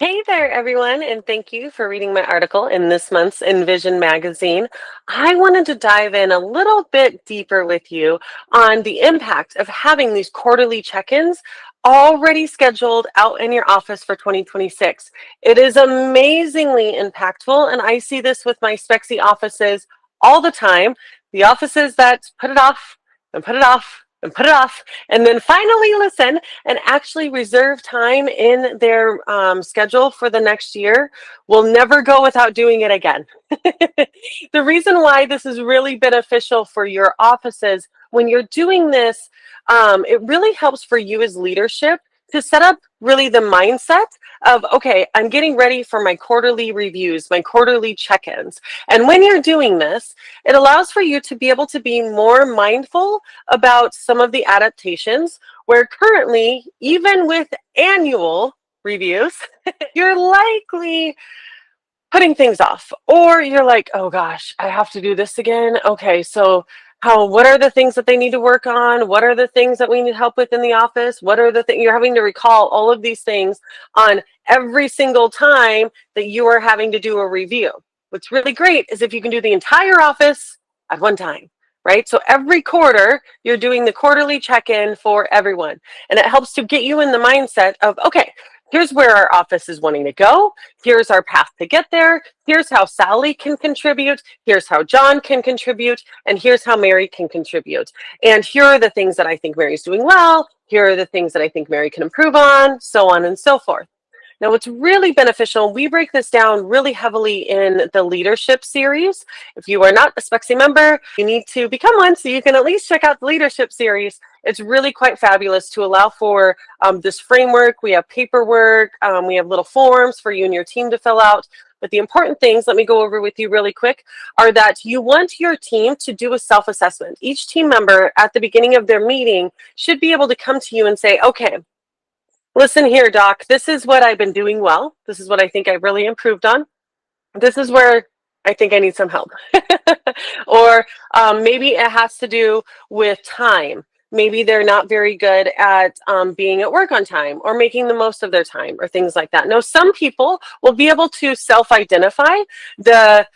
Hey there, everyone, and thank you for reading my article in this month's Invision magazine. I wanted to dive in a little bit deeper with you on the impact of having these quarterly check-ins already scheduled out in your office for 2026. It is amazingly impactful, and I see this with my Spexy offices all the time. The offices that put it off and put it off and put it off, and then finally listen and actually reserve time in their schedule for the next year will never go without doing it again. The reason why this is really beneficial for your offices when you're doing this, it really helps for you as leadership to set up really the mindset of, okay, I'm getting ready for my quarterly reviews, my quarterly check-ins. And when you're doing this, it allows for you to be able to be more mindful about some of the adaptations where currently, even with annual reviews, you're likely putting things off, or you're like, oh gosh, I have to do this again. Okay, so what are the things that they need to work on? What are the things that we need help with in the office? What are the things you're having to recall all of these things on every single time that you are having to do a review? What's really great is if you can do the entire office at one time, right? So every quarter, you're doing the quarterly check-in for everyone. And it helps to get you in the mindset of, okay, here's where our office is wanting to go. Here's our path to get there. Here's how Sally can contribute. Here's how John can contribute. And here's how Mary can contribute. And here are the things that I think Mary's doing well. Here are the things that I think Mary can improve on, so on and so forth. Now, what's really beneficial, we break this down really heavily in the leadership series. If you are not a Spexy member, you need to become one so you can at least check out the leadership series. It's really quite fabulous to allow for this framework. We have paperwork, we have little forms for you and your team to fill out. But the important things, let me go over with you really quick, are that you want your team to do a self-assessment. Each team member at the beginning of their meeting should be able to come to you and say, okay, listen here, Doc, this is what I've been doing well. This is what I think I've really improved on. This is where I think I need some help. Or maybe it has to do with time. Maybe they're not very good at being at work on time or making the most of their time or things like that. Now, some people will be able to self-identify their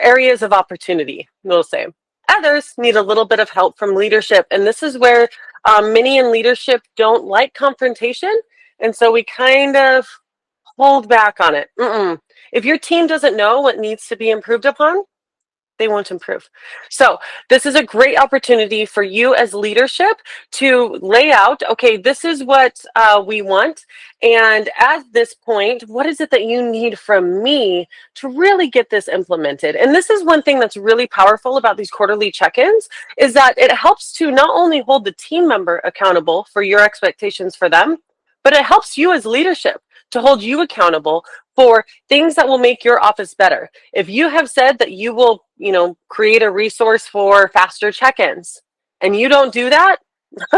areas of opportunity, we'll say. Others need a little bit of help from leadership. And this is where many in leadership don't like confrontation. And so we kind of hold back on it. If your team doesn't know what needs to be improved upon, they won't improve. So this is a great opportunity for you as leadership to lay out, okay, this is what we want. And at this point, what is it that you need from me to really get this implemented? And this is one thing that's really powerful about these quarterly check-ins is that it helps to not only hold the team member accountable for your expectations for them, but it helps you as leadership to hold you accountable for things that will make your office better. If you have said that you will, create a resource for faster check-ins and you don't do that,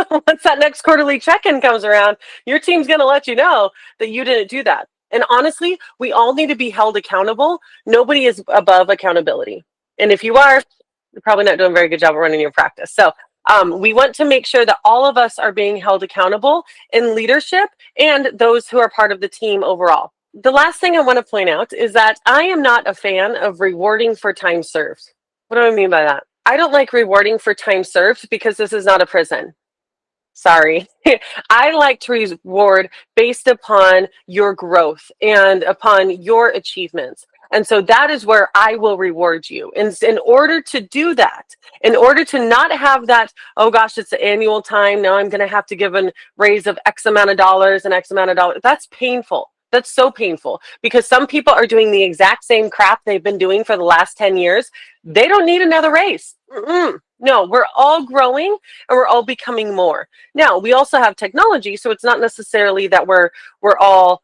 once that next quarterly check-in comes around, your team's going to let you know that you didn't do that. And honestly, we all need to be held accountable. Nobody is above accountability. And if you are, you're probably not doing a very good job of running your practice. So we want to make sure that all of us are being held accountable in leadership and those who are part of the team overall. The last thing I want to point out is that I am not a fan of rewarding for time served. What do I mean by that? I don't like rewarding for time served because this is not a prison. Sorry. I like to reward based upon your growth and upon your achievements. And so that is where I will reward you. And in order to do that, in order to not have that, oh gosh, it's the annual time, now I'm going to have to give a raise of X amount of dollars and X amount of dollars, that's painful. That's so painful because some people are doing the exact same crap they've been doing for the last 10 years. They don't need another raise. No, we're all growing and we're all becoming more. Now, we also have technology, so it's not necessarily that we're all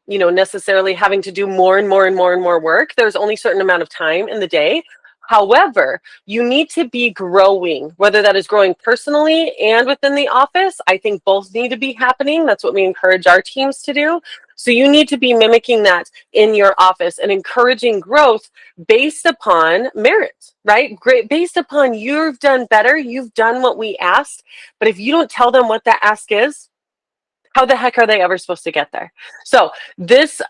necessarily having to do more and more and more and more work. There's only a certain amount of time in the day. However, you need to be growing, whether that is growing personally and within the office. I think both need to be happening. That's what we encourage our teams to do. So you need to be mimicking that in your office and encouraging growth based upon merit, right? Great, based upon you've done better, you've done what we asked. But if you don't tell them what that ask is, How the heck are they ever supposed to get there? So this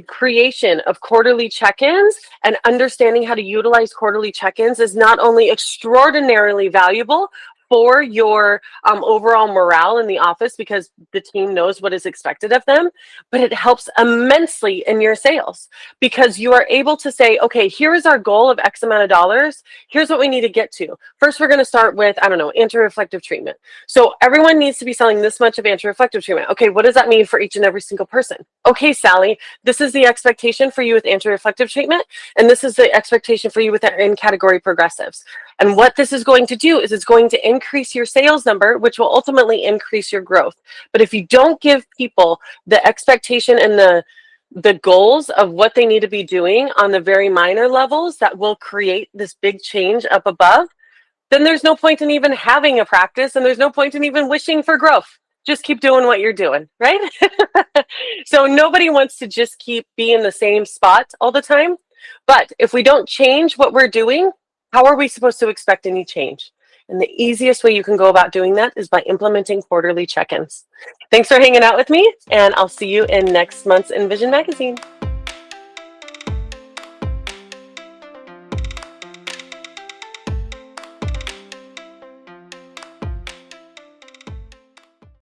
creation of quarterly check-ins and understanding how to utilize quarterly check-ins is not only extraordinarily valuable for your overall morale in the office, because the team knows what is expected of them, but it helps immensely in your sales, because you are able to say, okay, here is our goal of X amount of dollars. Here's what we need to get to. First, we're going to start with, I don't know, anti-reflective treatment. So everyone needs to be selling this much of anti-reflective treatment. Okay, what does that mean for each and every single person? Okay, Sally, this is the expectation for you with anti-reflective treatment, and this is the expectation for you with our in-category progressives. And what this is going to do is it's going to increase your sales number, which will ultimately increase your growth. But if you don't give people the expectation and the goals of what they need to be doing on the very minor levels that will create this big change up above, then there's no point in even having a practice, and there's no point in even wishing for growth. Just keep doing what you're doing, right? So nobody wants to just keep being in the same spot all the time. But if we don't change what we're doing, how are we supposed to expect any change? And the easiest way you can go about doing that is by implementing quarterly check-ins. Thanks for hanging out with me, and I'll see you in next month's Invision magazine.